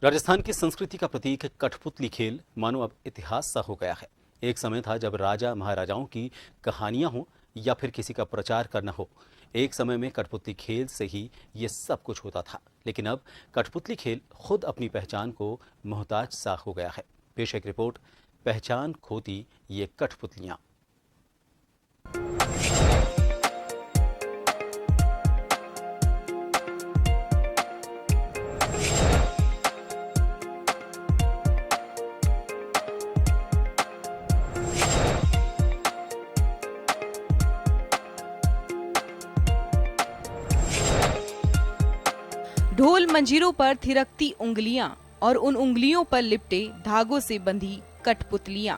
राजस्थान की संस्कृति का प्रतीक कठपुतली खेल मानो अब इतिहास सा हो गया है। एक समय था जब राजा महाराजाओं की कहानियां हो या फिर किसी का प्रचार करना हो, एक समय में कठपुतली खेल से ही ये सब कुछ होता था। लेकिन अब कठपुतली खेल खुद अपनी पहचान को मोहताज सा हो गया है। पेश एक रिपोर्ट, पहचान खोती ये कठपुतलियां। ढोल मंजीरों पर थिरकती उंगलियां और उन उंगलियों पर लिपटे धागों से बंधी कठपुतलियां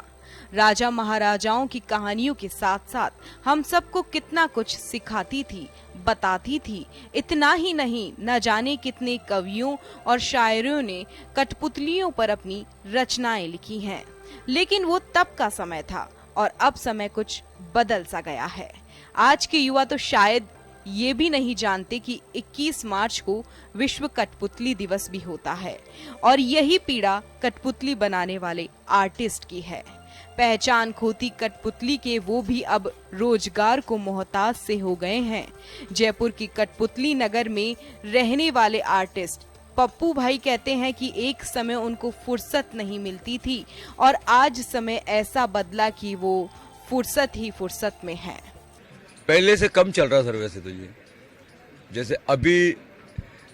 राजा महाराजाओं की कहानियों के साथ साथ हम सबको कितना कुछ सिखाती थी, बताती थी। इतना ही नहीं, न जाने कितने कवियों और शायरों ने कठपुतलियों पर अपनी रचनाएं लिखी हैं। लेकिन वो तब का समय था और अब समय कुछ बदल सा गया है। आज के युवा तो शायद ये भी नहीं जानते कि 21 मार्च को विश्व कठपुतली दिवस भी होता है और यही पीड़ा कठपुतली बनाने वाले आर्टिस्ट की है। पहचान खोती कठपुतली के वो भी अब रोजगार को मोहताज से हो गए हैं। जयपुर की कठपुतली नगर में रहने वाले आर्टिस्ट पप्पू भाई कहते हैं कि एक समय उनको फुर्सत नहीं मिलती थी और आज समय ऐसा बदला कि वो फुर्सत ही फुर्सत में है। पहले से कम चल रहा सर वैसे तो ये, जैसे अभी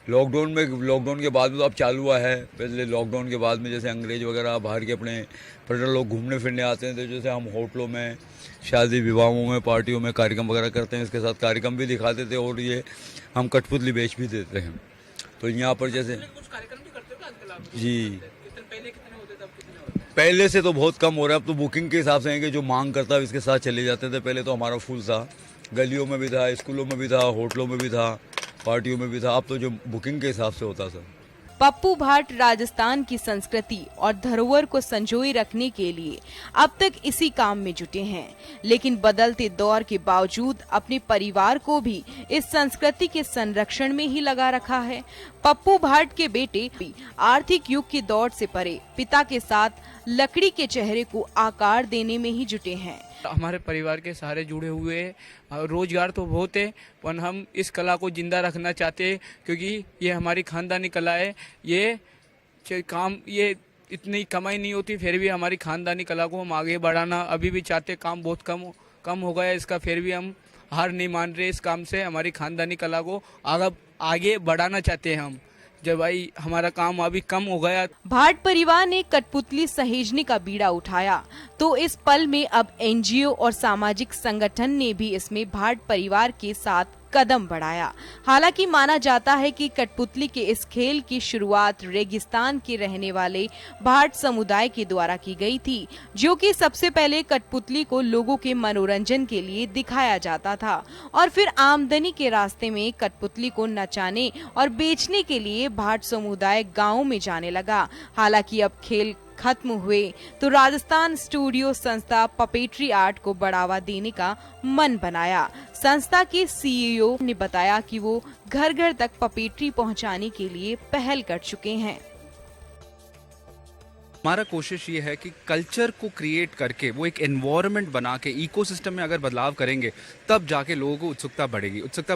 लॉकडाउन के बाद में तो अब चालू हुआ है। पहले लॉकडाउन के बाद में जैसे अंग्रेज वगैरह बाहर के अपने पर्यटक लोग घूमने फिरने आते हैं, तो जैसे हम होटलों में, शादी विवाहों में, पार्टियों में कार्यक्रम वगैरह करते हैं, इसके साथ कार्यक्रम भी दिखाते थे और ये हम कठपुतली बेच भी देते हैं। तो यहाँ पर जैसे जी पहले से तो बहुत कम हो रहा है। अब तो बुकिंग के हिसाब से है कि जो मांग करता है इसके साथ चले जाते थे। पहले तो हमारा फुल था, गलियों में भी था, स्कूलों में भी था, होटलों में भी था, पार्टियों में भी था। अब तो जो बुकिंग के हिसाब से होता सर। पप्पू भाट राजस्थान की संस्कृति और धरोहर को संजोए रखने के लिए अब तक इसी काम में जुटे हैं, लेकिन बदलते दौर के बावजूद अपने परिवार को भी इस संस्कृति के संरक्षण में ही लगा रखा है। पप्पू भाट के बेटे आर्थिक युग की दौड़ से परे पिता के साथ लकड़ी के चेहरे को आकार देने में ही जुटे हैं। हमारे परिवार के सारे जुड़े हुए हैं। रोजगार तो बहुत है, पर हम इस कला को जिंदा रखना चाहते हैं क्योंकि ये हमारी खानदानी कला है। ये ये इतनी कमाई नहीं होती, फिर भी हमारी खानदानी कला को हम आगे बढ़ाना अभी भी चाहते। काम बहुत कम हो गया इसका, फिर भी हम हार नहीं मान रहे इस काम से। हमारी खानदानी कला को आगे बढ़ाना चाहते हैं हम, जब भाई हमारा काम अभी कम हो गया। भाट परिवार ने कठपुतली सहेजने का बीड़ा उठाया तो इस पल में अब एनजीओ और सामाजिक संगठन ने भी इसमें भाट परिवार के साथ कदम बढ़ाया। हालांकि माना जाता है कि कठपुतली के इस खेल की शुरुआत रेगिस्तान के रहने वाले भाट समुदाय के द्वारा की गई थी, जो कि सबसे पहले कठपुतली को लोगों के मनोरंजन के लिए दिखाया जाता था और फिर आमदनी के रास्ते में कठपुतली को नचाने और बेचने के लिए भाट समुदाय गाँव में जाने लगा। हालांकि अब खेल खत्म हुए तो राजस्थान स्टूडियो संस्था पपेट्री आर्ट को बढ़ावा देने का मन बनाया। संस्था के सीईओ ने बताया कि वो घर घर तक पपेट्री पहुंचाने के लिए पहल कर चुके हैं। हमारा कोशिश ये है कि कल्चर को क्रिएट करके वो एक एनवायरनमेंट बना के इकोसिस्टम में अगर बदलाव करेंगे तब जाके लोगों को उत्सुकता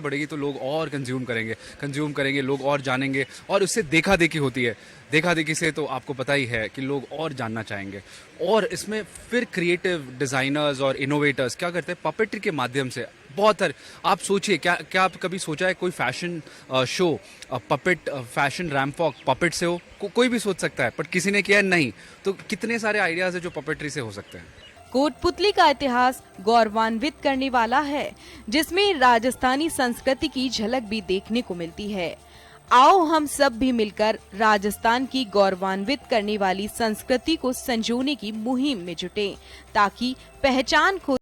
बढ़ेगी तो लोग और कंज्यूम करेंगे, लोग और जानेंगे और उससे देखा देखी होती है। देखा देखी से तो आपको पता ही है कि लोग और जानना चाहेंगे और इसमें फिर क्रिएटिव डिजाइनर्स और इनोवेटर्स क्या करते हैं, पपेट्री के माध्यम से बहुत आप सोचिए, क्या आप कभी सोचा है कोई fashion show puppet fashion ramp walk puppet से हो? कोई भी सोच सकता है, पर किसी ने किया नहीं। तो कितने सारे आइडियाज है जो पपेट्री से हो सकते हैं। कठपुतली का इतिहास गौरवान्वित करने वाला है, जिसमें राजस्थानी संस्कृति की झलक भी देखने को मिलती है। आओ हम सब भी मिलकर राजस्थान की गौरवान्वित करने वाली संस्कृति को संजोने की मुहिम में जुटे ताकि पहचान खो